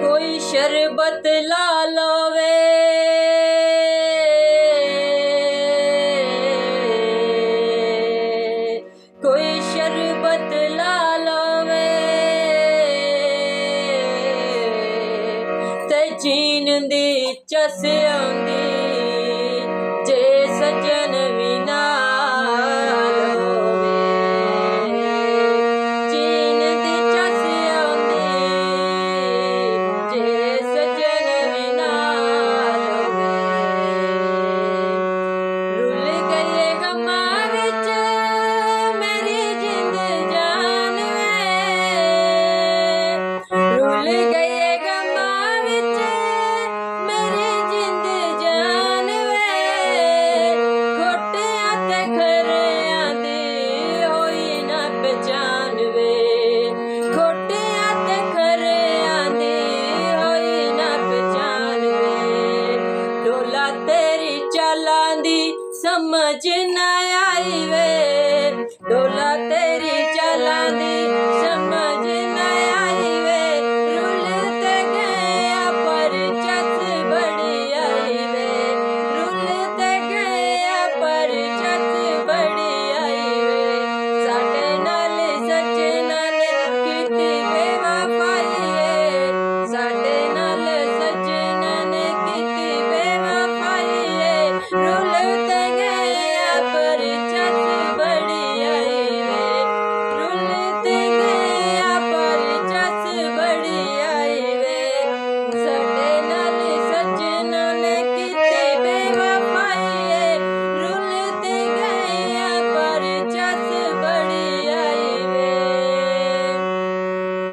कोई शरबत ला लवे, कोई शरबत ला लवे, ते जीन दी चस आंदी जे सजन भी नाल होवे। जीन दी चस आंदी जे सजन भी नाल होवे। रुल गई गमां विच मेरी जिंद जान वे, रुल गई गमां विच मेरी जिंद जान वे। खोटियां ते खरियां दी होई ना पहचान वे, खोटियां ते खरियां दी होई ना पहचान वे। डोला तेरी चालां दी समझ ना आई वे, डोला तेरी चालां दी